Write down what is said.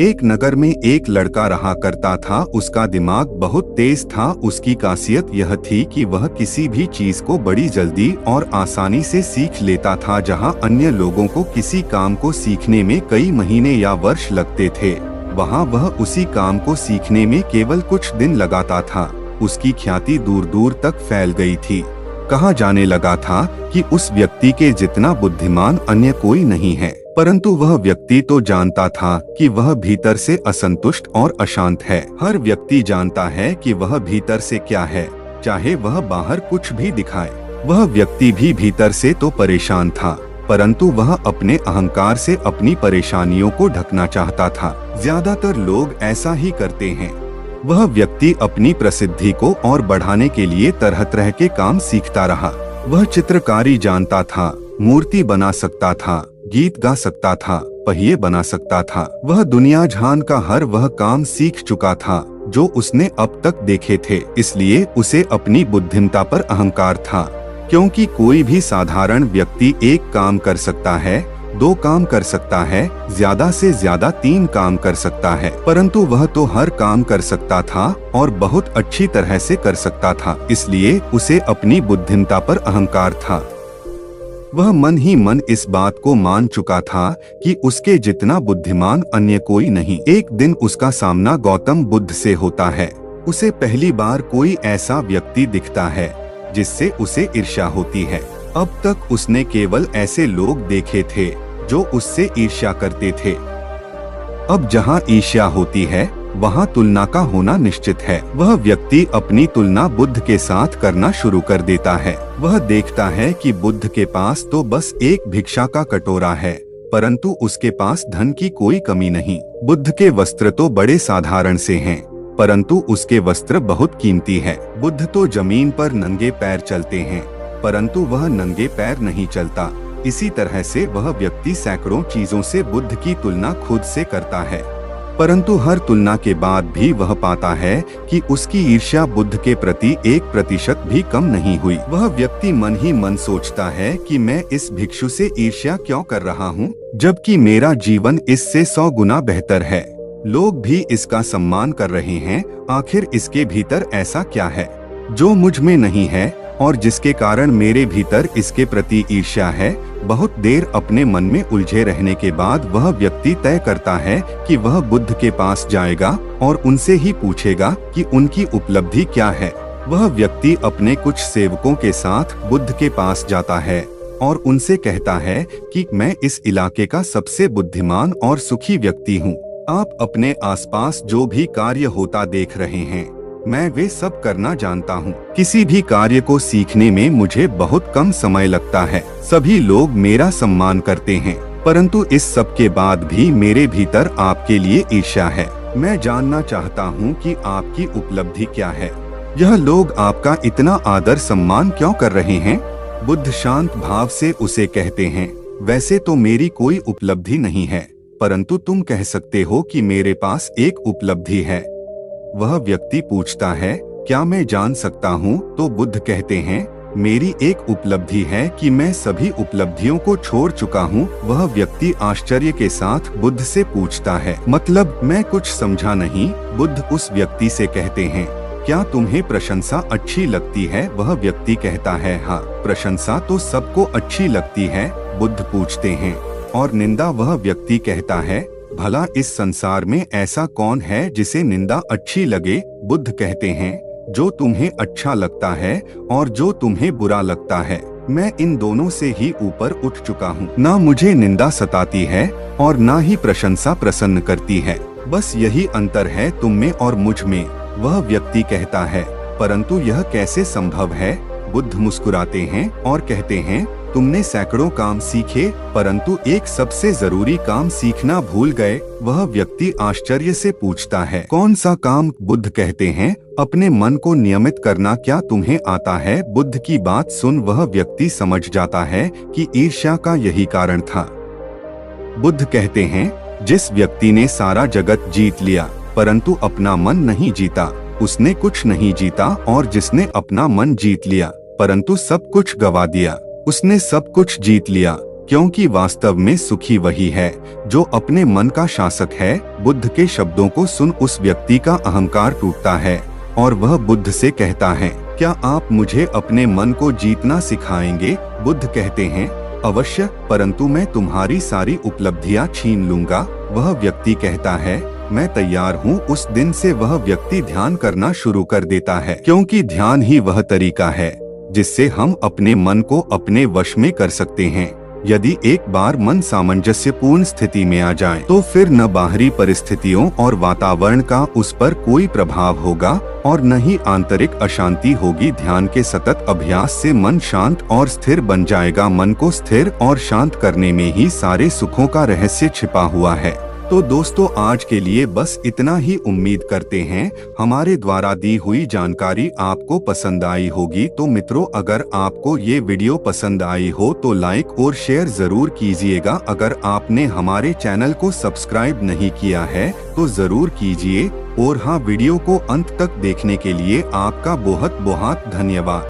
एक नगर में एक लड़का रहा करता था। उसका दिमाग बहुत तेज था। उसकी खासियत यह थी कि वह किसी भी चीज को बड़ी जल्दी और आसानी से सीख लेता था। जहां अन्य लोगों को किसी काम को सीखने में कई महीने या वर्ष लगते थे, वहां वह उसी काम को सीखने में केवल कुछ दिन लगाता था। उसकी ख्याति दूर दूर तक फैल गई थी। कहा जाने लगा था कि उस व्यक्ति के जितना बुद्धिमान अन्य कोई नहीं है। परंतु वह व्यक्ति तो जानता था कि वह भीतर से असंतुष्ट और अशांत है। हर व्यक्ति जानता है कि वह भीतर से क्या है, चाहे वह बाहर कुछ भी दिखाए। वह व्यक्ति भी भीतर से तो परेशान था, परंतु वह अपने अहंकार से अपनी परेशानियों को ढकना चाहता था। ज्यादातर लोग ऐसा ही करते हैं। वह व्यक्ति अपनी प्रसिद्धि को और बढ़ाने के लिए तरह तरह के काम सीखता रहा। वह चित्रकारी जानता था, मूर्ति बना सकता था, गीत गा सकता था, पहिए बना सकता था। वह दुनिया जहान का हर वह काम सीख चुका था जो उसने अब तक देखे थे। इसलिए उसे अपनी बुद्धिमत्ता पर अहंकार था, क्योंकि कोई भी साधारण व्यक्ति एक काम कर सकता है, 2 काम कर सकता है, ज्यादा से ज्यादा 3 काम कर सकता है। परंतु वह तो हर काम कर सकता था और बहुत अच्छी तरह से कर सकता था। इसलिए उसे अपनी बुद्धिमत्ता पर अहंकार था। वह मन ही मन इस बात को मान चुका था कि उसके जितना बुद्धिमान अन्य कोई नहीं। एक दिन उसका सामना गौतम बुद्ध से होता है। उसे पहली बार कोई ऐसा व्यक्ति दिखता है जिससे उसे ईर्ष्या होती है। अब तक उसने केवल ऐसे लोग देखे थे जो उससे ईर्ष्या करते थे। अब जहाँ ईर्ष्या होती है वहाँ तुलना का होना निश्चित है। वह व्यक्ति अपनी तुलना बुद्ध के साथ करना शुरू कर देता है। वह देखता है कि बुद्ध के पास तो बस एक भिक्षा का कटोरा है, परंतु उसके पास धन की कोई कमी नहीं। बुद्ध के वस्त्र तो बड़े साधारण से हैं, परंतु उसके वस्त्र बहुत कीमती है। बुद्ध तो जमीन पर नंगे पैर चलते हैं, परंतु वह नंगे पैर नहीं चलता। इसी तरह से वह व्यक्ति सैकड़ों चीजों से बुद्ध की तुलना खुद से करता है, परंतु हर तुलना के बाद भी वह पाता है कि उसकी ईर्ष्या बुद्ध के प्रति 1% भी कम नहीं हुई। वह व्यक्ति मन ही मन सोचता है कि मैं इस भिक्षु से ईर्ष्या क्यों कर रहा हूँ, जबकि मेरा जीवन इससे 100 गुना बेहतर है। लोग भी इसका सम्मान कर रहे हैं। आखिर इसके भीतर ऐसा क्या है जो मुझ में नहीं है और जिसके कारण मेरे भीतर इसके प्रति ईर्ष्या है। बहुत देर अपने मन में उलझे रहने के बाद वह व्यक्ति तय करता है कि वह बुद्ध के पास जाएगा और उनसे ही पूछेगा कि उनकी उपलब्धि क्या है। वह व्यक्ति अपने कुछ सेवकों के साथ बुद्ध के पास जाता है और उनसे कहता है कि मैं इस इलाके का सबसे बुद्धिमान और सुखी व्यक्ति हूँ। आप अपने आसपास जो भी कार्य होता देख रहे हैं, मैं वे सब करना जानता हूँ। किसी भी कार्य को सीखने में मुझे बहुत कम समय लगता है। सभी लोग मेरा सम्मान करते हैं, परंतु इस सब के बाद भी मेरे भीतर आपके लिए ईर्ष्या है। मैं जानना चाहता हूँ कि आपकी उपलब्धि क्या है। यह लोग आपका इतना आदर सम्मान क्यों कर रहे हैं? बुद्ध शांत भाव से उसे कहते हैं, वैसे तो मेरी कोई उपलब्धि नहीं है, परंतु तुम कह सकते हो कि मेरे पास एक उपलब्धि है। वह व्यक्ति पूछता है, क्या मैं जान सकता हूँ? तो बुद्ध कहते हैं, मेरी एक उपलब्धि है कि मैं सभी उपलब्धियों को छोड़ चुका हूँ। वह व्यक्ति आश्चर्य के साथ बुद्ध से पूछता है, मतलब मैं कुछ समझा नहीं। बुद्ध उस व्यक्ति से कहते हैं, क्या तुम्हें प्रशंसा अच्छी लगती है? वह व्यक्ति कहता है, हाँ, प्रशंसा तो सबको अच्छी लगती है। बुद्ध पूछते हैं, और निंदा? वह व्यक्ति कहता है, भला इस संसार में ऐसा कौन है जिसे निंदा अच्छी लगे? बुद्ध कहते हैं, जो तुम्हें अच्छा लगता है और जो तुम्हें बुरा लगता है। मैं इन दोनों से ही ऊपर उठ चुका हूँ। ना मुझे निंदा सताती है और ना ही प्रशंसा प्रसन्न करती है। बस यही अंतर है तुम में और मुझ में। वह व्यक्ति कहता है, परंतु यह कैसे संभव है? बुद्ध मुस्कुराते हैं और कहते हैं, तुमने सैकड़ों काम सीखे, परंतु एक सबसे जरूरी काम सीखना भूल गए। वह व्यक्ति आश्चर्य से पूछता है, कौन सा काम? बुद्ध कहते हैं, अपने मन को नियमित करना। क्या तुम्हें आता है? बुद्ध की बात सुन वह व्यक्ति समझ जाता है कि ईर्ष्या का यही कारण था। बुद्ध कहते हैं, जिस व्यक्ति ने सारा जगत जीत लिया परंतु अपना मन नहीं जीता, उसने कुछ नहीं जीता, और जिसने अपना मन जीत लिया परंतु सब कुछ गवा दिया, उसने सब कुछ जीत लिया। क्योंकि वास्तव में सुखी वही है जो अपने मन का शासक है। बुद्ध के शब्दों को सुन उस व्यक्ति का अहंकार टूटता है और वह बुद्ध से कहता है, क्या आप मुझे अपने मन को जीतना सिखाएंगे? बुद्ध कहते हैं, अवश्य, परंतु मैं तुम्हारी सारी उपलब्धियां छीन लूंगा। वह व्यक्ति कहता है, मैं तैयार हूँ। उस दिन से वह व्यक्ति ध्यान करना शुरू कर देता है, क्योंकि ध्यान ही वह तरीका है जिससे हम अपने मन को अपने वश में कर सकते हैं। यदि एक बार मन सामंजस्यपूर्ण स्थिति में आ जाए तो फिर न बाहरी परिस्थितियों और वातावरण का उस पर कोई प्रभाव होगा और न ही आंतरिक अशांति होगी। ध्यान के सतत अभ्यास से मन शांत और स्थिर बन जाएगा। मन को स्थिर और शांत करने में ही सारे सुखों का रहस्य छिपा हुआ है। तो दोस्तों, आज के लिए बस इतना ही। उम्मीद करते हैं हमारे द्वारा दी हुई जानकारी आपको पसंद आई होगी। तो मित्रों, अगर आपको ये वीडियो पसंद आई हो तो लाइक और शेयर जरूर कीजिएगा। अगर आपने हमारे चैनल को सब्सक्राइब नहीं किया है तो जरूर कीजिए। और हाँ, वीडियो को अंत तक देखने के लिए आपका बहुत बहुत धन्यवाद।